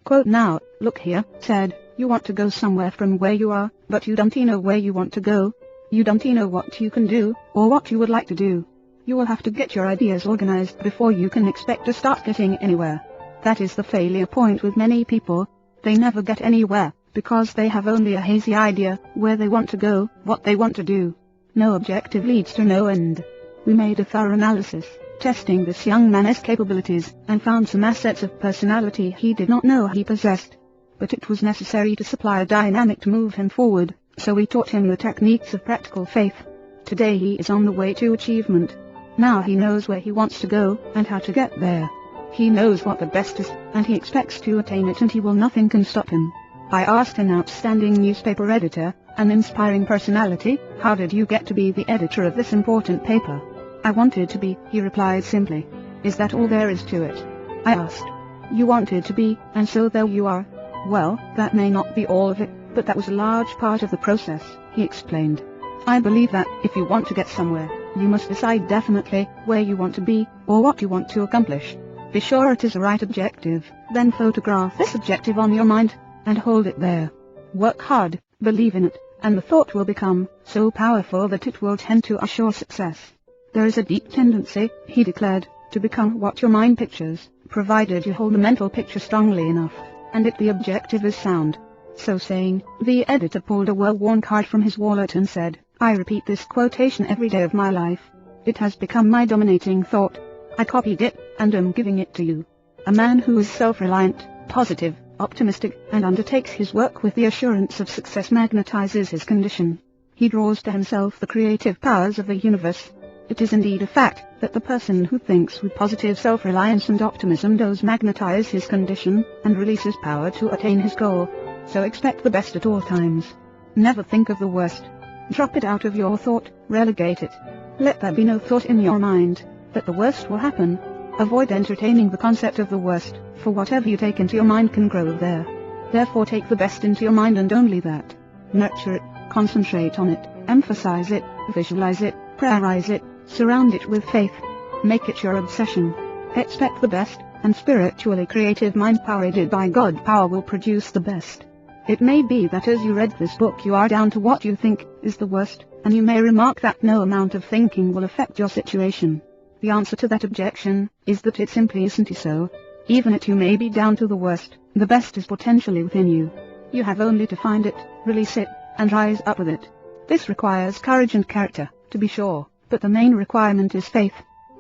Quote, "Now, look here," said, "you want to go somewhere from where you are, but you don't know where you want to go. You don't know what you can do, or what you would like to do. You will have to get your ideas organized before you can expect to start getting anywhere." That is the failure point with many people. They never get anywhere, because they have only a hazy idea where they want to go, what they want to do. No objective leads to no end. We made a thorough analysis, testing this young man's capabilities, and found some assets of personality he did not know he possessed. But it was necessary to supply a dynamic to move him forward, so we taught him the techniques of practical faith. Today he is on the way to achievement. Now he knows where he wants to go, and how to get there. He knows what the best is, and he expects to attain it, and nothing can stop him. I asked an outstanding newspaper editor, an inspiring personality, "How did you get to be the editor of this important paper?" "I wanted to be," he replied simply. "Is that all there is to it?" I asked. "You wanted to be, and so there you are." "Well, that may not be all of it, but that was a large part of the process," he explained. "I believe that, if you want to get somewhere, you must decide definitely where you want to be, or what you want to accomplish. Be sure it is the right objective, then photograph this objective on your mind, and hold it there. Work hard, believe in it, and the thought will become so powerful that it will tend to assure success. There is a deep tendency," he declared, "to become what your mind pictures, provided you hold the mental picture strongly enough, and the objective is sound." So saying, the editor pulled a well-worn card from his wallet and said, "I repeat this quotation every day of my life. It has become my dominating thought. I copied it, and am giving it to you." A man who is self-reliant, positive, optimistic, and undertakes his work with the assurance of success magnetizes his condition. He draws to himself the creative powers of the universe. It is indeed a fact that the person who thinks with positive self-reliance and optimism does magnetize his condition, and releases power to attain his goal. So expect the best at all times. Never think of the worst. Drop it out of your thought, relegate it. Let there be no thought in your mind that the worst will happen. Avoid entertaining the concept of the worst, for whatever you take into your mind can grow there. Therefore take the best into your mind and only that. Nurture it, concentrate on it, emphasize it, visualize it, prayerize it, surround it with faith. Make it your obsession. Expect the best, and spiritually creative mind power aided by God power will produce the best. It may be that as you read this book you are down to what you think is the worst, and you may remark that no amount of thinking will affect your situation. The answer to that objection is that it simply isn't so. Even if you may be down to the worst, the best is potentially within you. You have only to find it, release it, and rise up with it. This requires courage and character, to be sure, but the main requirement is faith.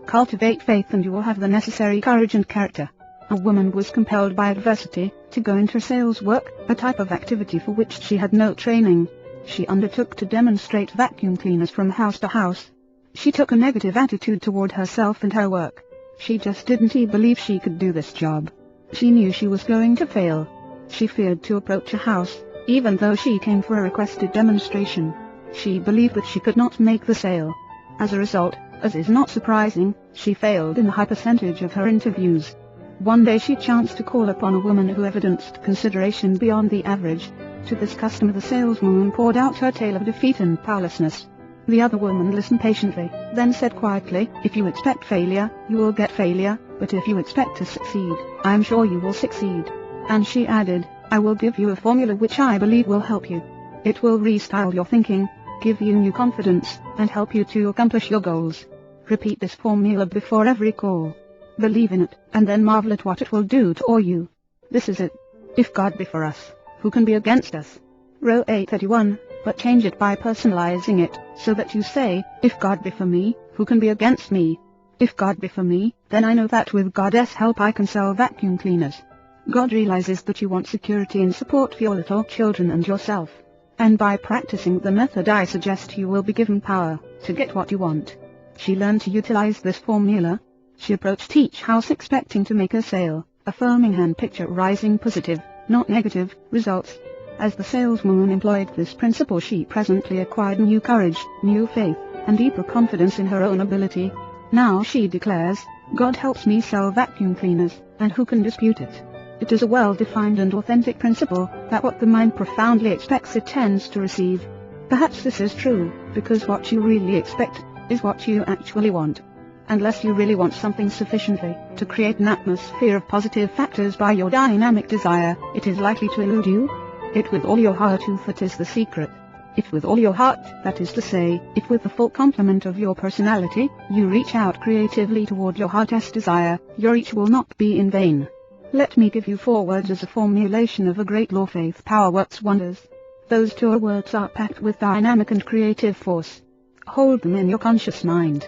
Cultivate faith and you will have the necessary courage and character. A woman was compelled by adversity to go into sales work, a type of activity for which she had no training. She undertook to demonstrate vacuum cleaners from house to house. She took a negative attitude toward herself and her work. She just didn't believe she could do this job. She knew she was going to fail. She feared to approach a house, even though she came for a requested demonstration. She believed that she could not make the sale. As a result, as is not surprising, she failed in a high percentage of her interviews. One day she chanced to call upon a woman who evidenced consideration beyond the average. To this customer the saleswoman poured out her tale of defeat and powerlessness. The other woman listened patiently, then said quietly, "If you expect failure, you will get failure, but if you expect to succeed, I am sure you will succeed." And she added, "I will give you a formula which I believe will help you. It will restyle your thinking, give you new confidence, and help you to accomplish your goals. Repeat this formula before every call. Believe in it, and then marvel at what it will do to you. This is it. If God be for us, who can be against us?" Row 831. But change it by personalizing it, so that you say, "If God be for me, who can be against me? If God be for me, then I know that with God's help I can sell vacuum cleaners." God realizes that you want security and support for your little children and yourself. And by practicing the method I suggest you will be given power to get what you want. She learned to utilize this formula. She approached each house expecting to make a sale, affirming and picturizing positive, not negative, results. As the saleswoman employed this principle she presently acquired new courage, new faith, and deeper confidence in her own ability. Now she declares, "God helps me sell vacuum cleaners, and who can dispute it?" It is a well-defined and authentic principle that what the mind profoundly expects it tends to receive. Perhaps this is true, because what you really expect is what you actually want. unless you really want something sufficiently to create an atmosphere of positive factors by your dynamic desire, it is likely to elude you. It with all your heart, that is the secret. If with all your heart, that is to say, if with the full complement of your personality, you reach out creatively toward your heart's desire, your reach will not be in vain. Let me give you 4 words as a formulation of a great law: faith power works wonders. Those 2 words are packed with dynamic and creative force. Hold them in your conscious mind.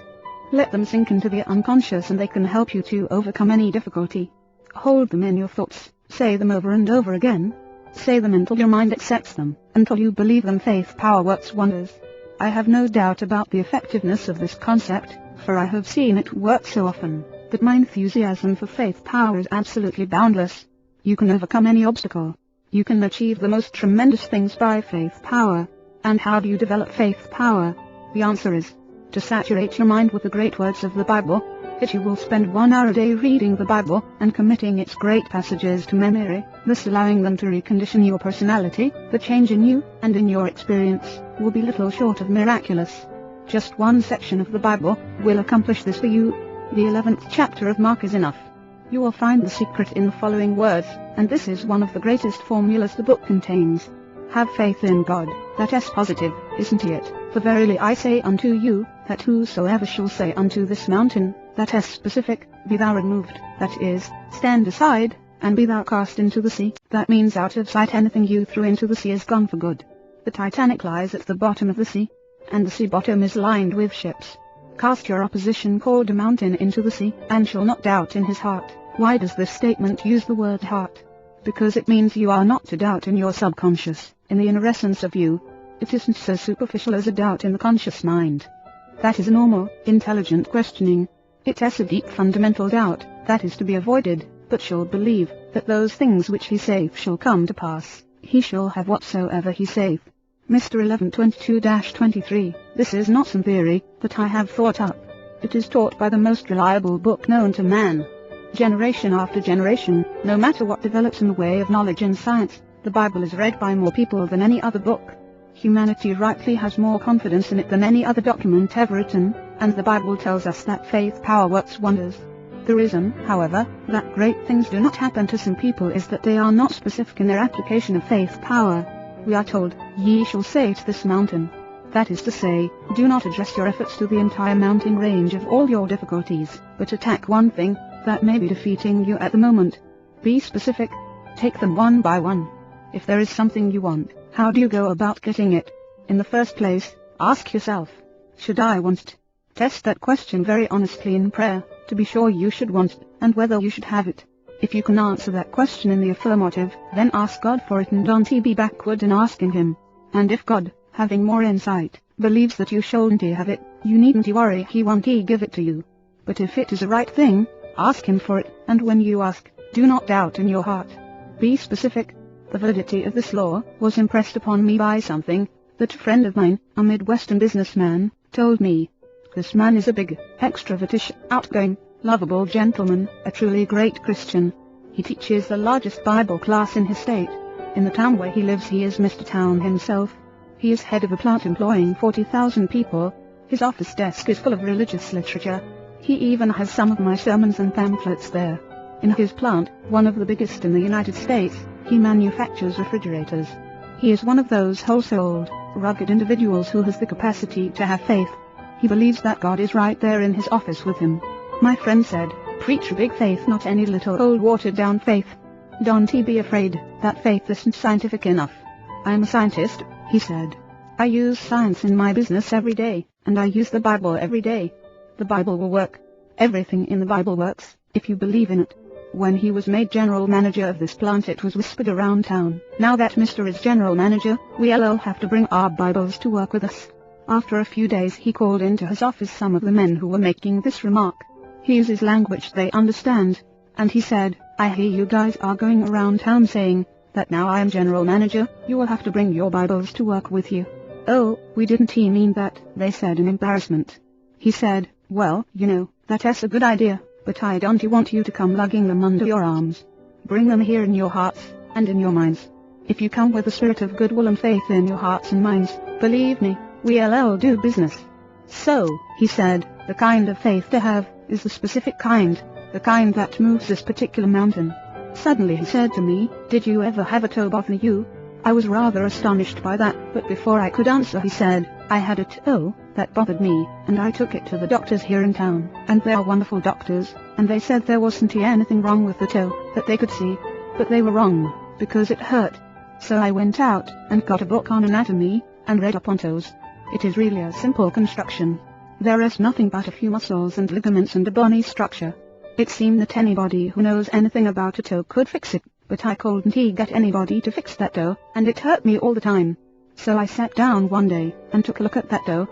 Let them sink into the unconscious and they can help you to overcome any difficulty. Hold them in your thoughts, say them over and over again. Say them until your mind accepts them, until you believe them. Faith power works wonders. I have no doubt about the effectiveness of this concept, for I have seen it work so often, that my enthusiasm for faith power is absolutely boundless. You can overcome any obstacle. You can achieve the most tremendous things by faith power. And how do you develop faith power? The answer is to saturate your mind with the great words of the Bible. That you will spend 1 hour a day reading the Bible and committing its great passages to memory, thus allowing them to recondition your personality. The change in you, and in your experience, will be little short of miraculous. Just 1 section of the Bible will accomplish this for you. The 11th chapter of Mark is enough. You will find the secret in the following words, and this is one of the greatest formulas the book contains. Have faith in God, that's positive, isn't it? For verily I say unto you, that whosoever shall say unto this mountain, that's specific, be thou removed, that is, stand aside, and be thou cast into the sea, that means out of sight. Anything you threw into the sea is gone for good. The Titanic lies at the bottom of the sea, and the sea bottom is lined with ships. Cast your opposition called a mountain into the sea, and shall not doubt in his heart. Why does this statement use the word heart? Because it means you are not to doubt in your subconscious, in the inner essence of you. It isn't so superficial as a doubt in the conscious mind. That is a normal, intelligent questioning. It's a deep fundamental doubt, that is to be avoided, but shall believe, that those things which he saith shall come to pass, he shall have whatsoever he saith. Mr. 1122-23, this is not some theory, that I have thought up. It is taught by the most reliable book known to man. Generation after generation, no matter what develops in the way of knowledge and science, the Bible is read by more people than any other book. Humanity rightly has more confidence in it than any other document ever written, and the Bible tells us that faith power works wonders. The reason, however, that great things do not happen to some people is that they are not specific in their application of faith power. We are told, ye shall say to this mountain. That is to say, do not address your efforts to the entire mountain range of all your difficulties, but attack one thing that may be defeating you at the moment. Be specific. Take them one by one. If there is something you want, how do you go about getting it? In the first place, ask yourself, should I want it? Test that question very honestly in prayer, to be sure you should want it, and whether you should have it. If you can answer that question in the affirmative, then ask God for it and don't be backward in asking Him. And if God, having more insight, believes that you shouldn't have it, you needn't worry, He won't give it to you. But if it is a right thing, ask Him for it, and when you ask, do not doubt in your heart. Be specific. The validity of this law was impressed upon me by something that a friend of mine, a Midwestern businessman, told me. This man is a big, extrovertish, outgoing, lovable gentleman, a truly great Christian. He teaches the largest Bible class in his state. In the town where he lives he is Mr. Town himself. He is head of a plant employing 40,000 people. His office desk is full of religious literature. He even has some of my sermons and pamphlets there. In his plant, one of the biggest in the United States, he manufactures refrigerators. He is one of those whole-souled, rugged individuals who has the capacity to have faith. He believes that God is right there in his office with him. My friend said, preach a big faith, not any little old watered-down faith. Don't be afraid that faith isn't scientific enough. I'm a scientist, he said. I use science in my business every day, and I use the Bible every day. The Bible will work. Everything in the Bible works, if you believe in it. When he was made general manager of this plant it was whispered around town, now that Mr. is general manager, we'll have to bring our Bibles to work with us. After a few days he called into his office some of the men who were making this remark. He uses language they understand, and he said, I hear you guys are going around town saying, that now I am general manager, you will have to bring your Bibles to work with you. Oh, we didn't mean that, they said in embarrassment. He said, well, you know, that's a good idea, but I don't want you to come lugging them under your arms. Bring them here in your hearts, and in your minds. If you come with a spirit of goodwill and faith in your hearts and minds, believe me, we'll do business. So, he said, The kind of faith to have is the specific kind, the kind that moves this particular mountain. Suddenly he said to me, "Did you ever have a toe bother you?" I was rather astonished by that, but before I could answer he said, "I had a toe that bothered me, and I took it to the doctors here in town, and they are wonderful doctors, and they said there wasn't anything wrong with the toe, that they could see. But they were wrong, because it hurt. So I went out, and got a book on anatomy, and read up on toes. It is really a simple construction. There is nothing but a few muscles and ligaments and a bony structure. It seemed that anybody who knows anything about a toe could fix it, but I couldn't get anybody to fix that toe, and it hurt me all the time. So I sat down one day, and took a look at that toe,